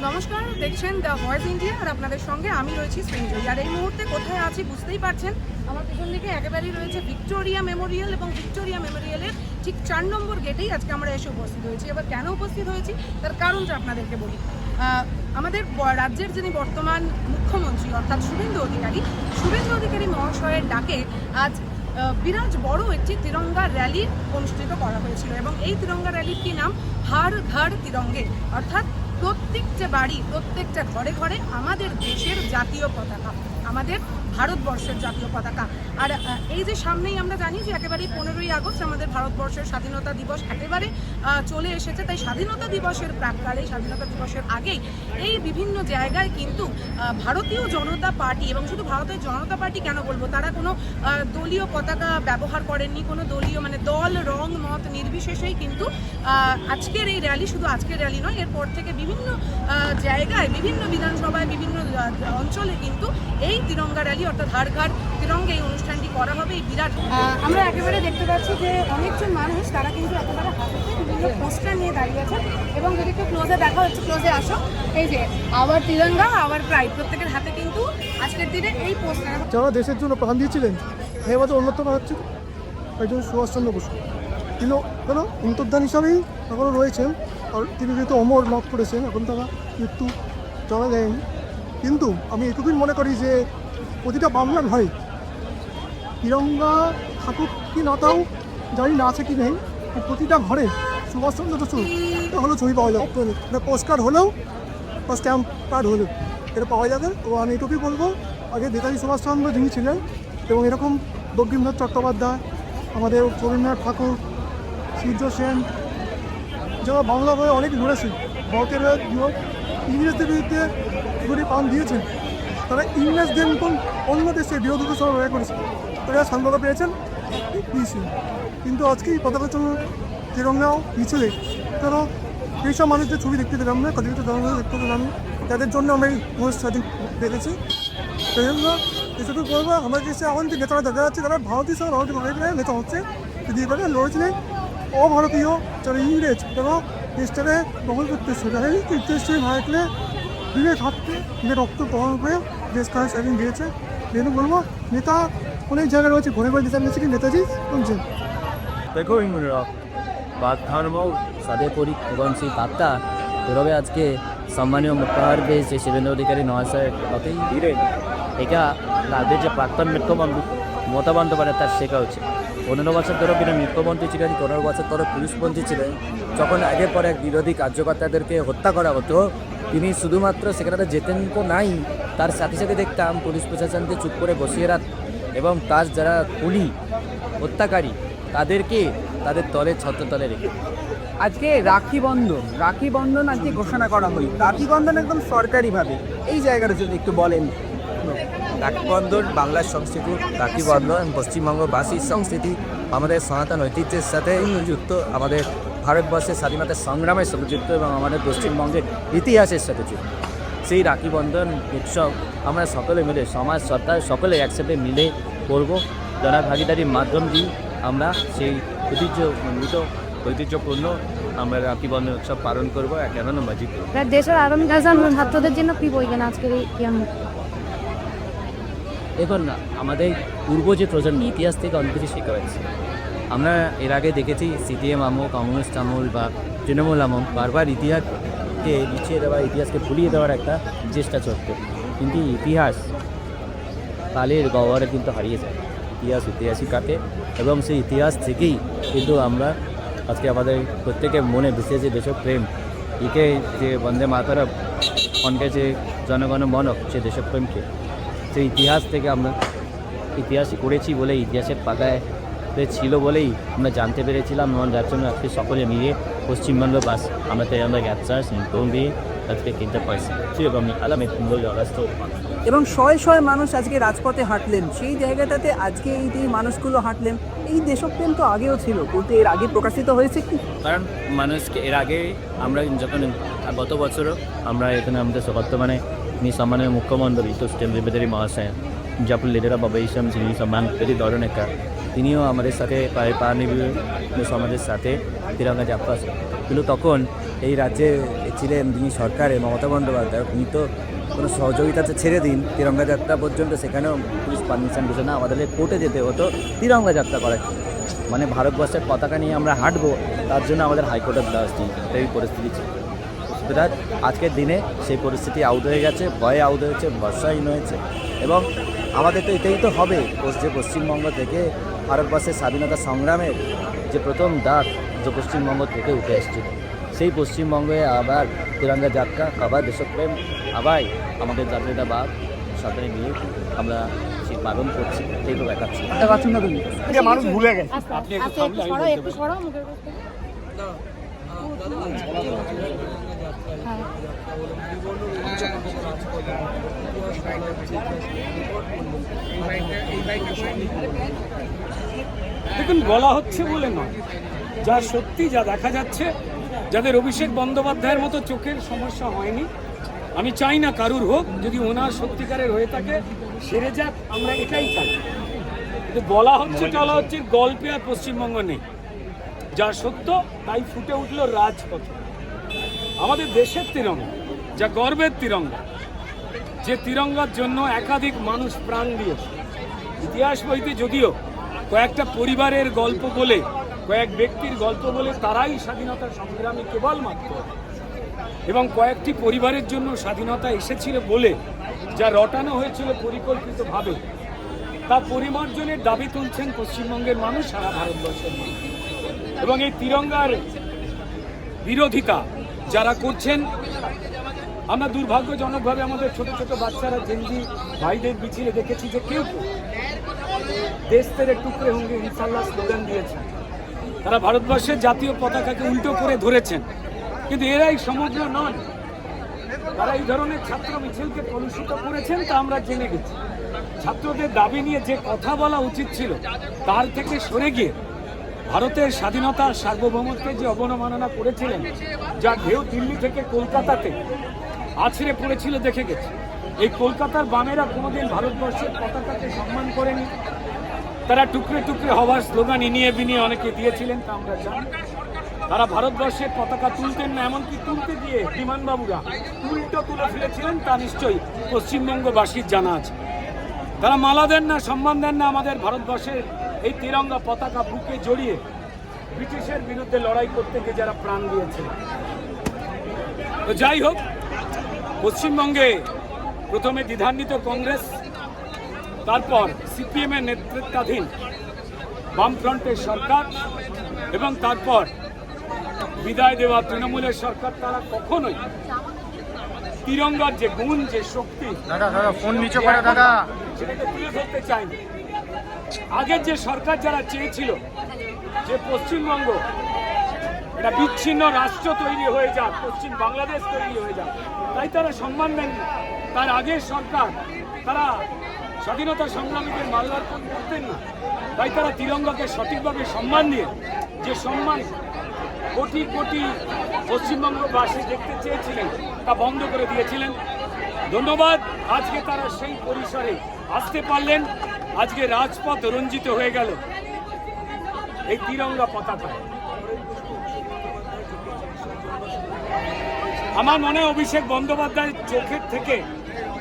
নমস্কার, দেখছেন the voice India আর আপনাদের সঙ্গে আমি রয়েছি সৃঞ্জয়। আর এই মুহূর্তে কোথায় আছি বুঝতেই পারছেন, আমার পেছন দিকে একেবারেই রয়েছে ভিক্টোরিয়া মেমোরিয়াল এবং ভিক্টোরিয়া মেমোরিয়ালের ঠিক 4 নম্বর গেটেই আজকে আমরা এসে উপস্থিত হয়েছি। এবার কেন উপস্থিত হয়েছি তার কারণটা আপনাদেরকে বলি। আমাদের রাজ্যের যিনি বর্তমান মুখ্যমন্ত্রী অর্থাৎ শুভেন্দু অধিকারী মহাশয়ের ডাকে আজ বিরাট বড় একটি তিরঙ্গা র্যালি অনুষ্ঠিত করা হয়েছিল এবং এই তিরঙ্গা র্যালির কি নাম হর ঘর তিরঙ্গে, অর্থাৎ প্রত্যেকটা বাড়ি প্রত্যেকটা ঘরে ঘরে আমাদের দেশের জাতীয় পতাকা, আমাদের ভারতবর্ষের জাতীয় পতাকা। আর এই যে সামনেই আমরা জানি যে একেবারেই 15ই আগস্ট আমাদের ভারতবর্ষের স্বাধীনতা দিবস একেবারে চলে এসেছে। তাই স্বাধীনতা দিবসের প্রাক্কালে, স্বাধীনতা দিবসের আগেই এই বিভিন্ন জায়গায় কিন্তু ভারতীয় জনতা পার্টি, এবং শুধু ভারতের জনতা পার্টি কেন বলবো, তারা কোনো দলীয় পতাকা ব্যবহার করেননি, কোনো দলীয় দল রং মত নির্বিশেষেই কিন্তু আজকের এই র্যালি, শুধু আজকের র্যালি নয়, এরপর থেকে বিভিন্ন জায়গায়, বিভিন্ন বিধানসভায়, বিভিন্ন অঞ্চলে কিন্তু এই তিরঙ্গা র্যালি অর্থাৎ হর ঘর তিরঙ্গে এই অনুষ্ঠানটি করা হবে। এই বিরাট আমরা একেবারে দেখতে পাচ্ছি যে অনেকজন মানুষ তারা কিন্তু একেবারে হাতে বিভিন্ন পোস্টার নিয়ে দাঁড়িয়ে আছে এবং যদি একটু ক্লোজে দেখা হচ্ছে, ক্লোজে আসো, এই যে আওয়ার তিরঙ্গা আওয়ার প্রাইড, প্রত্যেকের হাতে কিন্তু আজকের দিনে এই পোস্টার। যারা দেশের জন্য প্রাণ দিয়েছিলেন এর মধ্যে অন্যতম হচ্ছে একজন সুভাষচন্দ্র বসু। তিনি কোনো অন্তর্ধান হিসাবেই এখনও রয়েছেন, আর তিনি যেহেতু অমর লাভ করেছেন, এখন তারা মৃত্যু জানা যায়নি। কিন্তু আমি এটুকুই মনে করি যে প্রতিটা বাংলার ঘরে তিরঙ্গা থাকুক কি না তাও জানি না আছে কি নেই, প্রতিটা ঘরে সুভাষচন্দ্র বসু হলেও ছবি পাওয়া যাবে, পোস্ট কার্ড হলেও বা স্ট্যাম্প কার্ড হলেও এটা পাওয়া যাবে। তো আমি এটুকুই বলবো, আগে নেতাজি সুভাষচন্দ্র যিনি ছিলেন এবং এরকম বঙ্কিমচন্দ্র চট্টোপাধ্যায়, আমাদের রবীন্দ্রনাথ ঠাকুর, সূর্য সেন, যারা বাংলা বইয়ে অনেক লড়েছে, ভারতের ইংরেজদের বিরুদ্ধে এগুলি প্রাণ দিয়েছেন, তারা ইংরেজদের মতন অন্য দেশে বিরোধীদের সঙ্গে লড়াই করেছে, তারা স্বাধীনতা পেয়েছেন দিয়েছেন। কিন্তু আজকে এই পতাকা তিরঙ্গাও পিছলে তারা এইসব মানুষদের ছবি দেখতে পেলাম না, কাদের দেখতে পেলাম, তাদের জন্য আমরা এই অনুষ্ঠানটি দেখেছি। সেই জন্য এসব করবো, আমরা দেশে এখন যে নেতারা দেখা যাচ্ছে তারা ভারতীয় সঙ্গে লড়াই নেতা হচ্ছে, যদি এবারে লড়েছিলেন অভারতীয় যারা ইংরেজ, তারা দেশটাকে দখল করতে এসছে, তারা এই দেশে ভারতকে দিনে থাকতে দিনে রক্ত গ্রহণ করে দেশ কাজ স্বাধীন দিয়েছে। যেহেতু বলবো নেতা অনেক জায়গায় রয়েছে, ঘরে ঘরে নেতা নিয়েছে কি নেতাজি বলছেন। দেখো বাদ ধর্ম সদে করি এবং সেই বার্তা এভাবে আজকে সম্মানীয় মুখ্যমন্ত্রী বেশ যে শুভেন্দু অধিকারী মহাশয়ের কথাই দিলেন, এটা রাজ্যের যে প্রাক্তন মুখ্যমন্ত্রী মমতা বন্দ্যোপাধ্যায় তার শেখা উচিত। 15 বছর ধরে তিনি মুখ্যমন্ত্রী ছিলেন, 15 বছর ধরে পুলিশমন্ত্রী ছিলেন, যখন আগের পরে বিরোধী কার্যকর্তাদেরকে হত্যা করা হতো তিনি শুধুমাত্র সেখানে যেতেন তো নাই, তার সাথে সাথে দেখতাম পুলিশ প্রশাসনকে চুপ করে বসিয়ে রাখ এবং তার যারা খুনি হত্যাকারী তাদেরকে তাদের দলের ছত্রতলে রেখে। আজকে রাখি বন্ধন আজকে ঘোষণা করা হলো, রাখি বন্ধন একদম সরকারিভাবে, এই জায়গাটা যদি একটু বলেন। রাখি বন্ধন বাংলার সংস্কৃতি, রাখি বন্ধন পশ্চিমবঙ্গবাসীর সংস্কৃতি, আমাদের সনাতন ঐতিহ্যের সাথে যুক্ত, আমাদের ভারতবর্ষের স্বাধীনতা সংগ্রামের সাথে যুক্ত এবং আমাদের পশ্চিমবঙ্গের ইতিহাসের সাথে যুক্ত। সেই রাখি বন্ধন উৎসব আমরা সকলে মিলে, সমাজ সরকার সকলে একসাথে মিলে করব, জনভাগিদারির মাধ্যম দিয়ে আমরা সেই ঐতিহ্যপূর্ণ আমরা রাখি বন্ধন উৎসব পালন করবো 11 নম্বর। দেশের আগামী ছাত্রদের জন্য কি বলবেন আজকের এই এখন আমাদের পূর্ব যে প্রজন্ম ইতিহাস থেকে অনেক কিছু শেখা হয়েছে। আমরা এর আগে দেখেছি সিপিএম আমল, কমিউনিস্ট আমল বা তৃণমূল আমল বারবার ইতিহাসকে লিখিয়ে দেওয়া, ইতিহাসকে ভুলিয়ে দেওয়ার একটা চেষ্টা চলতো, কিন্তু ইতিহাস কালের গহ্বরে কিন্তু হারিয়ে যায়। ইতিহাসই কাটে এবং সেই ইতিহাস থেকেই কিন্তু আমরা আজকে আমাদের প্রত্যেকের মনে ভেসে যে দেশপ্রেম, একে যে বন্দে মাতরম অনকে যে জনগণ মনক সে দেশপ্রেমকে, সেই ইতিহাস থেকে আমরা ইতিহাস করেছি বলে ইতিহাসের পাতায় ছিল বলেই আমরা জানতে পেরেছিলাম, এবং যার জন্য আজকে সকলে মিলে পশ্চিমবঙ্গবাস আমরা গ্যাপসা সিংটন দিয়ে আজকে কিনতে পারছি এবং আলামে সুন্দর জগাস্ত এবং শয়ে শয়ে মানুষ আজকে রাজপথে হাঁটলেন, সেই জায়গাটাতে আজকে এই যে মানুষগুলো হাঁটলেন, এই দেশপ্রেম তো আগেও ছিল, কিন্তু এর আগে প্রকাশিত হয়েছে কি? কারণ মানুষকে এর আগে আমরা যখন গত বছরও আমরা এখানে আমাদের বর্তমানে সম্মানীয় মুখ্যমন্ত্রী তো শুভেন্দু মহাশয় জাপুর লিডার অফ অপোজিশন যিনি সম্মান পেরি দরনেকা, তিনিও আমাদের সাথে প্রায় সমাজের সাথে তিরঙ্গা যাত্রা, কিন্তু তখন এই রাজ্যে ছিলেন যিনি সরকারে, মমতা বন্দ্যোপাধ্যায়, উনি তো কোনো সহযোগিতাতে ছেড়ে দিন তিরঙ্গা যাত্রা পর্যন্ত, সেখানেও পুলিশ পারমিশন দিচ্ছে না, আমাদের কোর্টে যেতে হতো তিরঙ্গা যাত্রা করার জন্য। মানে ভারতবর্ষের পতাকা নিয়ে আমরা হাঁটবো, তার জন্য আমাদের হাইকোর্টের দ্বারস্থ এই পরিস্থিতি ছিল। সুতরাং আজকের দিনে সেই পরিস্থিতি আউট হয়ে গেছে, ভয়ে আউট হয়েছে, ভরসাহীন হয়েছে, এবং আমাদের তো এটাই তো হবে যে পশ্চিমবঙ্গ থেকে ভারতবর্ষের স্বাধীনতা সংগ্রামের যে প্রথম ডাক যে পশ্চিমবঙ্গ থেকে উঠে এসেছিল, সেই পশ্চিমবঙ্গে আবার তিরঙ্গা যাত্রা, আবার দেশপ্রেম, আবার আমাদের জাতীয়তাবাদ সাথে নিয়ে আমরা সেই পালন করছি, এটাই তো দেখাচ্ছি। মানুষ ভুলে গেছে। একটু সরো মুখের কাছ থেকে। হ্যাঁ। দেখুন, বলা হচ্ছে বলে নয়, যা সত্যি, যা দেখা যাচ্ছে, যাদের অভিষেক বন্দ্যোপাধ্যায়ের মতো চোখের সমস্যা হয়নি, আমি চাই না কারুর হোক, যদি ওনার সত্যিকারের হয়ে থাকে সেরে যাক, আমরা এটাই চাই। কিন্তু বলা হচ্ছে টলা হচ্ছে, গল্পে আর পশ্চিমবঙ্গ নেই। যা সত্য তাই ফুটে উঠল রাজপথে। আমাদের দেশের তিরঙ্গা, যা গর্বের তিরঙ্গা, যে তিরঙ্গার জন্য একাধিক মানুষ প্রাণ দিয়েছে। ইতিহাস বইতে যদিও কয়েকটা পরিবারের গল্প বলে, কয়েক ব্যক্তির গল্প বলে তারাই স্বাধীনতা সংগ্রামী কেবলমাত্র, এবং কয়েকটি পরিবারের জন্য স্বাধীনতা এসেছিল বলে যা রটানো হয়েছিল পরিকল্পিতভাবে, তা পরিমার্জনের দাবি তুলছেন পশ্চিমবঙ্গের মানুষ, সারা ভারতবর্ষের মানুষ। এবং এই তিরঙ্গার বিরোধিতা যারা করছেন, আমরা দুর্ভাগ্যজনকভাবে আমাদের ছোট ছোট বাচ্চারা জেনজি ভাইদের মিছিলে দেখেছি যে কেউ কেউ দেশ তেরে টুকরে হোঙ্গে ইনশাল্লাহ স্লোগান দিয়েছেন। তারা ভারতবর্ষের জাতীয় পতাকাকে উল্টো করে ধরেছেন, কিন্তু এরাই সমগ্র নন। তারা এই ধরনের ছাত্র মিছিলকে কলুষিত করেছেন, তা আমরা জেনে গেছি। ছাত্রদের দাবি নিয়ে যে কথা বলা উচিত ছিল তার থেকে সরে গিয়ে ভারতের স্বাধীনতা সার্বভৌমত্বের যে অবমাননা করেছিলেন, যা ঢেউ দিল্লি থেকে কলকাতাতে আছড়ে পড়েছিল দেখে গেছে। এই কলকাতার বামেরা কোনোদিন ভারতবর্ষের পতাকাকে সম্মান করেনি। তারা টুকরে টুকরে হওয়ার স্লোগান ইনিয়ে বিনিয়ে অনেকে দিয়েছিলেন, তা আমরা জানি। তারা ভারতবর্ষের পতাকা তুলতেন না, এমনকি তুলতে গিয়ে বিমানবাবুরা উল্টো তুলে ফেলেছিলেন, তা নিশ্চয়ই পশ্চিমবঙ্গবাসীর জানা আছে। তারা মালা দেন না, সম্মান দেন না আমাদের ভারতবর্ষের এই তিরঙ্গা পতাকা বুকে জড়িয়ে ব্রিটিশের বিরুদ্ধে লড়াই করতে গিয়ে যারা প্রাণ দিয়েছে। তো যাই হোক, পশ্চিমবঙ্গে প্রথমে দ্বিধান্বিত কংগ্রেস, তারপর সিপিএম এর নেতৃত্বাধীন বামফ্রন্টের সরকার, এবং তারপর বিদায় দেওয়া তৃণমূলের সরকার, তারা কখনোই তিরঙ্গার যে গুণ, যে শক্তি, সেটাকে তুলে ধরতে চায়নি। আগের যে সরকার যারা চেয়েছিল যে পশ্চিমবঙ্গ এটা বিচ্ছিন্ন রাষ্ট্র তৈরি হয়ে যাক, পশ্চিম বাংলাদেশ তৈরি হয়ে যাক, তাই তারা সম্মান দেননি। তার আগের সরকার তারা স্বাধীনতা সংগ্রামীদের মাল্যার্পণ করতেন না, তাই তারা তিরঙ্গাকে সঠিকভাবে সম্মান দিয়ে, যে সম্মান কোটি কোটি পশ্চিমবঙ্গবাসী দেখতে চেয়েছিলেন, তা বন্ধ করে দিয়েছিলেন। ধন্যবাদ, আজকে তারা সেই পরিসরে আসতে পারলেন। আজকে রাজপথ রঞ্জিত হয়ে গেল এই তিরঙ্গা পতাকা। আমার মনে হয় অভিষেক বন্দ্যোপাধ্যায়ের চোখের থেকে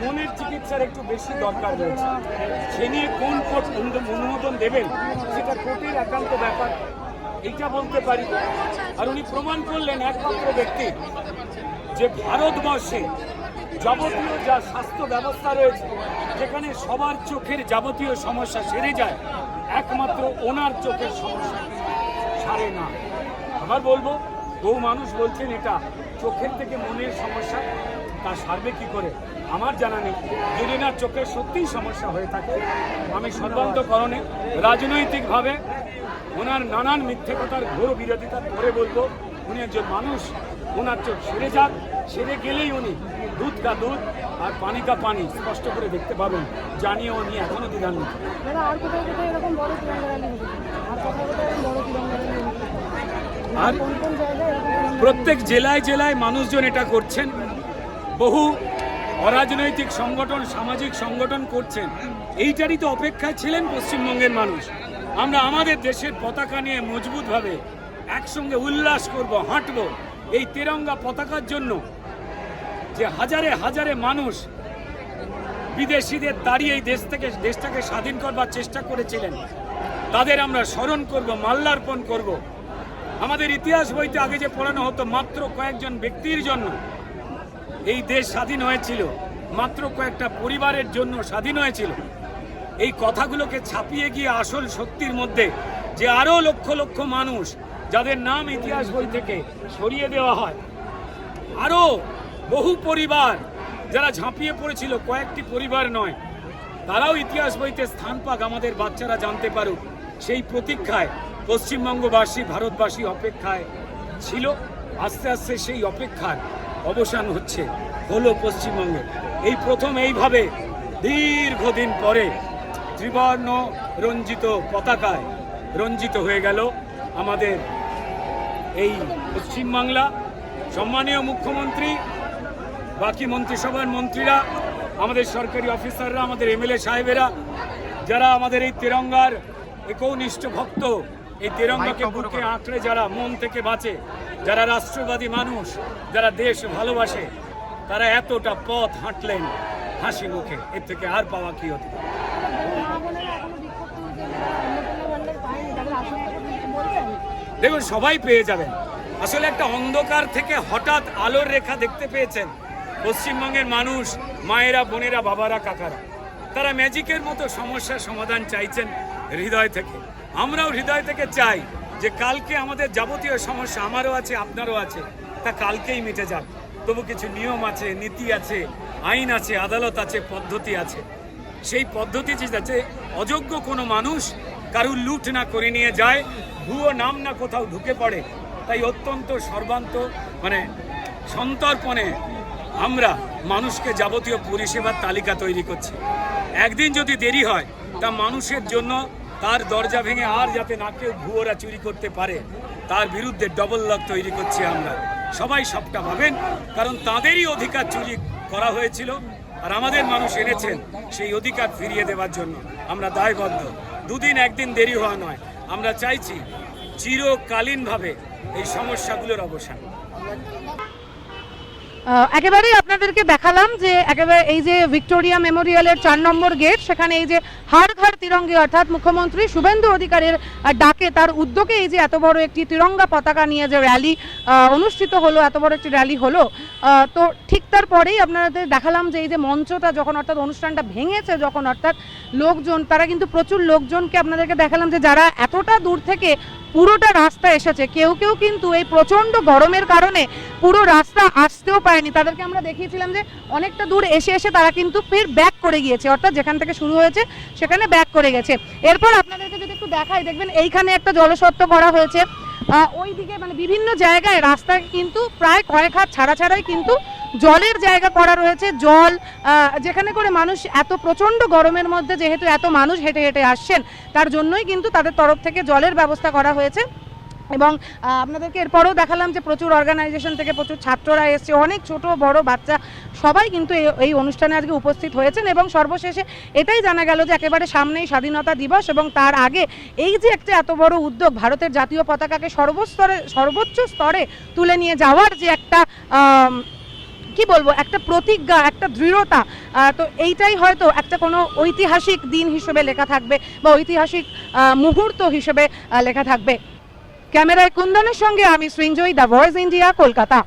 মনের চিকিৎসার একটু বেশি দরকার রয়েছে। সে নিয়ে কোন কোর্ট অনুমোদন দেবেন সেটা কোর্টের একান্ত ব্যাপার, এইটা বলতে পারি। আর উনি প্রমাণ করলেন একমাত্র ব্যক্তি যে ভারতবর্ষে যাবতীয় যা স্বাস্থ্য ব্যবস্থা রয়েছে, যেখানে সবার চোখের যাবতীয় সমস্যা সেরে যায়, একমাত্র ওনার চোখের সমস্যা সারে না। আবার বলবো, বহু মানুষ বলছেন এটা চোখের থেকে মনের সমস্যা, তা সারবে কি করে আমার জানা নেই। যদি না চোখের সত্যিই সমস্যা হয়ে থাকে, আমি সর্বান্তকরণে রাজনৈতিকভাবে ওনার নানান মিথ্যে কথার ঘোর বিরোধিতার পরে বলবো, উনি একজন মানুষ, ওনার চোখ সেরে যাক। সেরে গেলেই উনি দুধ কা দুধ আর পানি কা পানি স্পষ্ট করে দেখতে পাবেন, জানিয়ে উনি এখনো দ্বিধান্বিত। আর কোথায় কোথায় এরকম বড় তিরঙ্গা র্যালি হচ্ছে? আর কোথায় কোথায় এরকম বড় তিরঙ্গা র্যালি হচ্ছে? আর কোন কোন জায়গায় এরকম তিরঙ্গা প্রত্যেক জেলায় জেলায় মানুষজন এটা করছেন, বহু অরাজনৈতিক সংগঠন, সামাজিক সংগঠন করছেন। এইটারই তো অপেক্ষায় ছিলেন পশ্চিমবঙ্গের মানুষ। আমরা আমাদের দেশের পতাকা নিয়ে মজবুতভাবে একসঙ্গে উল্লাস করব, হাঁটব, এই তিরঙ্গা পতাকার জন্য যে হাজারে হাজারে মানুষ বিদেশিদের তাড়িয়ে এই দেশটাকে স্বাধীন করবার চেষ্টা করেছিলেন, তাদের আমরা স্মরণ করব, মাল্যার্পণ করব। আমাদের ইতিহাস বইতে আগে যে পড়ানো হতো মাত্র কয়েকজন ব্যক্তির জন্য এই দেশ স্বাধীন হয়েছিল, মাত্র কয়েকটা পরিবারের জন্য স্বাধীন হয়েছিল, এই কথাগুলোকে ছাপিয়ে গিয়ে আসল সত্যির মধ্যে যে আরো লক্ষ লক্ষ মানুষ যাদের নাম ইতিহাস বই থেকে সরিয়ে দেওয়া হয়, আরো বহু পরিবার যারা ঝাঁপিয়ে পড়েছিল, কয়েকটি পরিবার নয়, তারাও ইতিহাস বইতে স্থান পাক, আমাদের বাচ্চারা জানতে পারুক, সেই প্রতীক্ষায় পশ্চিমবঙ্গবাসী, ভারতবাসী অপেক্ষায় ছিল। আস্তে আস্তে সেই অপেক্ষার অবসান হলো পশ্চিমবঙ্গে। এই প্রথম এইভাবে দীর্ঘদিন পরে ত্রিবর্ণ রঞ্জিত পতাকায় রঞ্জিত হয়ে গেল আমাদের এই পশ্চিমবাংলা। সম্মানীয় মুখ্যমন্ত্রী, বাকি মন্ত্রিসভার মন্ত্রীরা, আমাদের সরকারি অফিসাররা, আমাদের এমএলএ সাহেবেরা, যারা আমাদের এই তিরঙ্গার একনিষ্ঠ ভক্ত, এই তিরঙ্গাকে বুকে আঁকড়ে যারা মন থেকে বাঁচে, যারা রাষ্ট্রবাদী মানুষ, যারা দেশ ভালোবাসে, তারা এতটা পথ হাঁটলেন হাসি মুখে। এর থেকে আর পাওয়া কি হতে পারে? দেখুন, সবাই পেয়ে যাবেন। আসলে একটা অন্ধকার থেকে হঠাৎ আলোর রেখা দেখতে পেয়েছেন পশ্চিমবঙ্গের মানুষ, মায়েরা, বোনেরা, বাবারা, কাকারা। তারা ম্যাজিকের মতো সমস্যার সমাধান চাইছেন হৃদয় থেকে। আমরাও হৃদয় থেকে চাই যে কালকে আমাদের যাবতীয় সমস্যা, আমারও আছে, আপনারও আছে, তা কালকেই মিটে যাক। তবু কিছু নিয়ম আছে, নীতি আছে, আইন আছে, আদালত আছে, পদ্ধতি আছে। সেই পদ্ধতি যাতে অযোগ্য কোনো মানুষ কারুর লুট না করে নিয়ে যায়, ভুয়ো নাম না কোথাও ঢুকে পড়ে, তাই অত্যন্ত সন্তর্পণে আমরা মানুষকে যাবতীয় পরিষেবার তালিকা তৈরি করছি। একদিন যদি দেরি হয়, তা মানুষের জন্য তার দরজা ভেঙে আর যাতে না কেউ ভুয়োরা চুরি করতে পারে, তার বিরুদ্ধে ডবল লক তৈরি করছি আমরা। সবাই সবটা ভাবেন, কারণ তাদেরই অধিকার চুরি করা হয়েছিল, আর আমাদের মানুষ এনেছেন সেই অধিকার ফিরিয়ে দেওয়ার জন্য। আমরা দায়বদ্ধ। দুদিন একদিন দেরি হওয়া নয়, আমরা চাইছি চিরকালীনভাবে এই সমস্যাগুলোর অবসান। একেবারেই আপনাদেরকে দেখালাম যে একেবারে এই যে ভিক্টোরিয়া মেমোরিয়ালের 4 নম্বর গেট, সেখানে এই যে হার ঘর তিরঙ্গি অর্থাৎ মুখ্যমন্ত্রী শুভেন্দু অধিকারীর ডাকে, তার উদ্যোগে এই যে এত বড় একটি তিরঙ্গা পতাকা নিয়ে যে র্যালি অনুষ্ঠিত হলো, এত বড় একটি র্যালি হলো, তো ঠিক তারপরেই আপনাদের দেখালাম যে এই যে মঞ্চটা যখন, অর্থাৎ অনুষ্ঠানটা ভেঙেছে যখন, অর্থাৎ লোকজন, তারা কিন্তু প্রচুর লোকজনকে আপনাদেরকে দেখালাম যে যারা এতটা দূর থেকে পুরোটা রাস্তা এসেছে, কেউ কেউ কিন্তু এই প্রচণ্ড গরমের কারণে পুরো রাস্তা আসতেও পারেনি। তাদেরকে আমরা দেখিয়েছিলাম যে অনেকটা দূর এসে তারা কিন্তু ফের ব্যাক করে গিয়েছে, অর্থাৎ যেখান থেকে শুরু হয়েছে সেখানে ব্যাক করে গেছে। এরপর আপনাদেরকে যদি একটু দেখাই, দেখবেন এইখানে একটা জলসত্ত্ব করা হয়েছে, ওইদিকে বিভিন্ন জায়গায় রাস্তা কিন্তু প্রায় কয়েক হাত ছাড়াই কিন্তু জলের জায়গা করা রয়েছে। জল যেখানে করে মানুষ এত প্রচণ্ড গরমের মধ্যে, যেহেতু এত মানুষ হেঁটে হেঁটে আসছেন, তার জন্যই কিন্তু তাদের তরফ থেকে জলের ব্যবস্থা করা হয়েছে। এবং আপনাদেরকে এরপরেও দেখালাম যে প্রচুর অর্গানাইজেশন থেকে প্রচুর ছাত্ররা এসছে, অনেক ছোট বড় বাচ্চা সবাই কিন্তু এই অনুষ্ঠানে আজকে উপস্থিত হয়েছেন। এবং সর্বশেষে এটাই জানা গেল যে একেবারে সামনেই স্বাধীনতা দিবস, এবং তার আগে এই যে একটা এত বড় উদ্যোগ, ভারতের জাতীয় পতাকাকে সর্বোচ্চ স্তরে তুলে নিয়ে যাওয়ার যে একটা কি বলবো, একটা প্রতিজ্ঞা, একটা দৃঢ়তা, তো এইটাই হয়তো একটা কোনো ঐতিহাসিক দিন হিসেবে লেখা থাকবে, বা ঐতিহাসিক মুহূর্ত হিসেবে লেখা থাকবে। ক্যামেরায় কুন্দনের সঙ্গে আমি Srinjoy, the voice India, Kolkata.